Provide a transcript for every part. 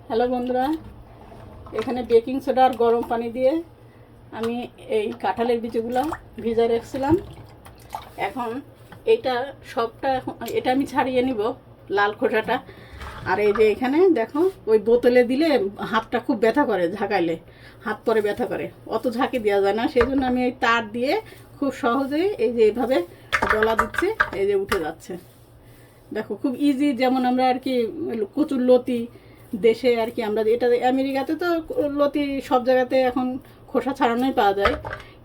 Hello বন্ধুরা, এখানে baking soda আর গরম পানি দিয়ে আমি এই কাঁঠালের বীজগুলো ভিজা রেখেছিলাম। এখন এটা আমি ছাড়িয়ে নিব, লাল খোসাটা। আর এই যে এখানে দেখো, ওই বোতলে দিলে হাতটা খুব ব্যথা করে, ঝাঁকাইলে হাত পরে ব্যথা করে, অত ঝাঁকি দেওয়া যায় না। সেই জন্য আমি এই তার দিয়ে খুব সহজেই এই যে এইভাবে ডলা দিচ্ছে, এই যে উঠে যাচ্ছে। দেখো খুব ইজি, যেমন আমরা আর কি কচুর লতি দেশে আর কি, আমরা এটা আমেরিকাতে তো লতি সব জায়গাতে এখন খোসা ছাড়ানোই পাওয়া যায়,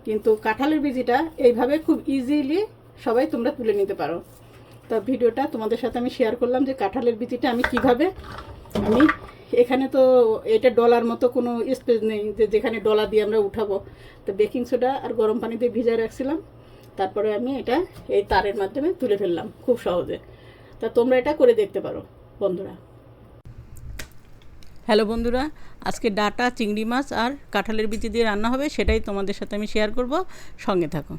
কিন্তু কাঁঠালের বীজটা এইভাবে খুব ইজিলি সবাই তোমরা তুলে নিতে পারো। তা ভিডিওটা তোমাদের সাথে আমি শেয়ার করলাম যে কাঁঠালের বীজটা আমি কিভাবে, আমি এখানে তো এটা ডলার মতো কোনো স্পেস নেই যে যেখানে ডলা দিয়ে আমরা উঠাবো। তো বেকিং সোডা আর গরম পানি দিয়ে ভিজায় রাখছিলাম, তারপরে আমি এটা এই তারের মাধ্যমে তুলে ফেললাম খুব সহজে। তা তোমরা এটা করে দেখতে পারো বন্ধুরা। হ্যালো বন্ধুরা, আজকে ডাটা, চিংড়ি মাছ আর কাঁঠালের বিচি দিয়ে রান্না হবে, সেটাই তোমাদের সাথে আমি শেয়ার করব, সঙ্গে থাকো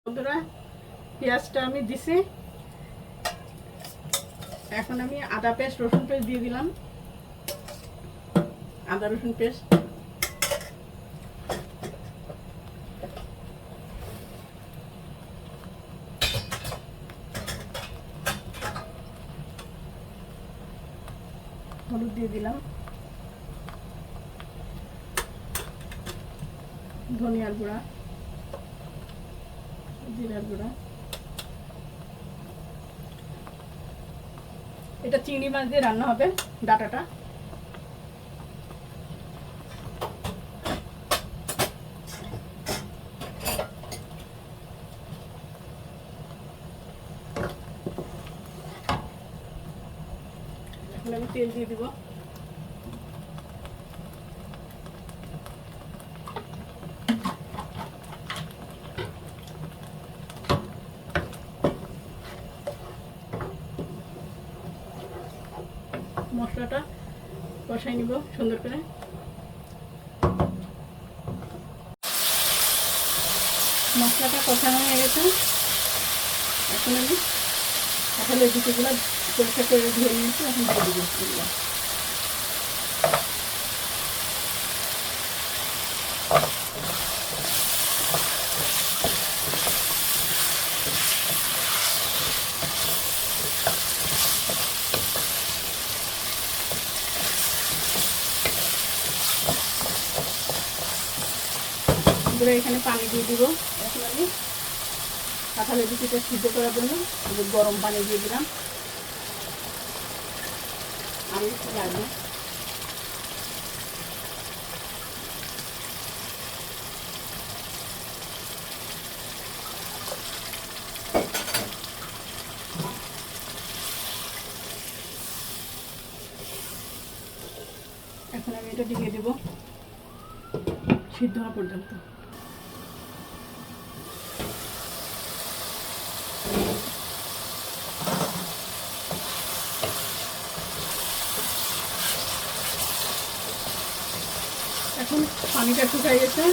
বন্ধুরা। পেঁয়াজটা আমি দিছি, এখন আমি আদা পেস্ট, রসুন পেস্ট দিয়ে দিলাম। আদা রসুন পেস্ট, হলুদ দিয়ে দিলাম, ধনিয়ার গুঁড়া, জিরার গুঁড়া। এটা চিংড়ি মাছ দিয়ে রান্না হবে ডাটাটা। এখন আমি তেল দিয়ে দিব। মশলাটা কষাই নিব সুন্দর করে। মশলাটা কষানো হয়ে গেছে, এখন আমি কাঁঠালের বিচিগুলো পরিষ্কার করে ধুয়ে নিয়েছি, এখন দিয়ে দিব এগুলো। এখানে পানি দিয়ে দিব। এখন আমি কাঁঠালের বিচিটা সিদ্ধ করার জন্য গরম পানি দিয়ে দিলাম। আমি একটু লাগবে, এখন আমি এটা দিয়ে দেব সিদ্ধ হওয়া পর্যন্ত। এখন পানিটা শুকাই গেছে,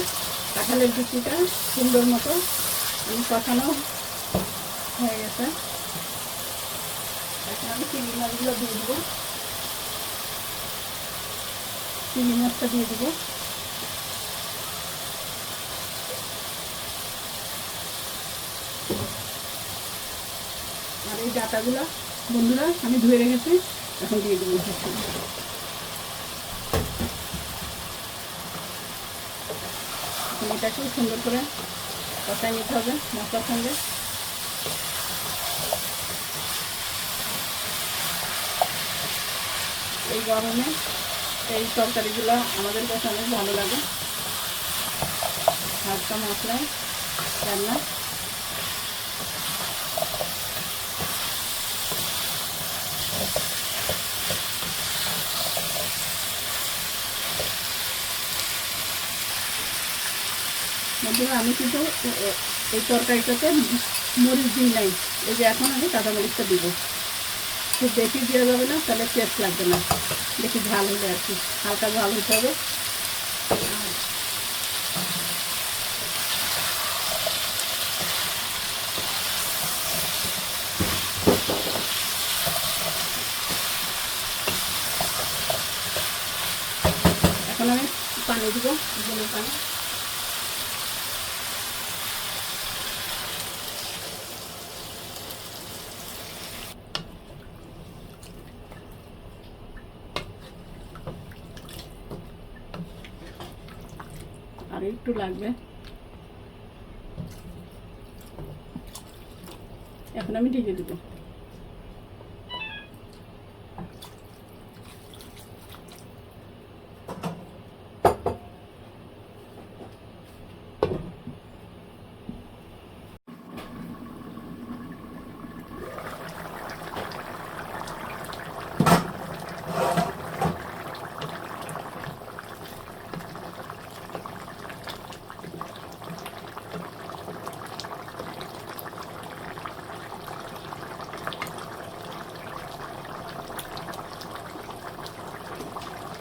কাঁঠালের বিচিটা সুন্দর মতো আমি কষানো হয়ে গেছে। এখন আমি চিংড়ি মাছগুলো দিয়ে দেবো, চিংড়ি মাছটা দিয়ে দেবো। আর এই ডাটাগুলো বন্ধুরা আমি ধুয়ে রেখেছি, এখন দিয়ে দেবো। এটা খুব সুন্দর করে কষাই নিতে হবে মশলার সঙ্গে। এই গরমে এই তরকারিগুলো আমাদের কাছে অনেক ভালো লাগে, হালকা মশলায় রান্না। বন্ধুরা আমি কিন্তু এই তরকারিটাতে মরিচ দিই নাই, এই যে এখন আমি কাঁচা মরিচটা দিব। খুব বেশি দেওয়া যাবে না, তাহলে টেস্ট লাগবে না, বেশি ঝাল হলে আর কি, হালকা ঝাল হতে হবে। পানি দিব, জলের পানি। আর একটু লাগবে। এখন আমি ঢেকে দিব।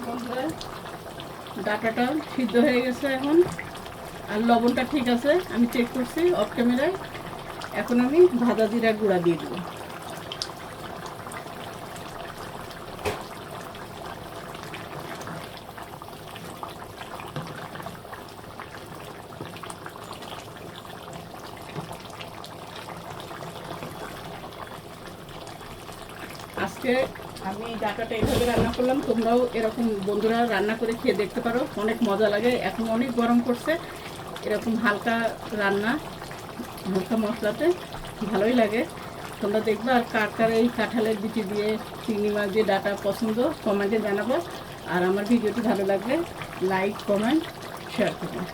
বন্ধুরা, ডাটাটা সিদ্ধ হয়ে গেছে এখন, আর লবণটা ঠিক আছে, আমি চেক করছি অফ ক্যামেরায়। এখন আমি ভাজা জিরা গুঁড়া দিয়ে দেবো। আজকে আমি ডাটাটা এইভাবে রান্না করলাম, তোমরাও এরকম বন্ধুরা রান্না করে খেয়ে দেখতে পারো, অনেক মজা লাগে। এখন অনেক গরম করছে, এরকম হালকা রান্না হালকা মশলাতে ভালোই লাগে। তোমরা দেখবে। আর কার কার এই কাঁঠালের বিচি দিয়ে চিংড়ি মাছ দিয়ে ডাটা পছন্দ কমেন্টে জানাবো। আর আমার ভিডিওটি ভালো লাগলে লাইক কমেন্ট শেয়ার করবেন।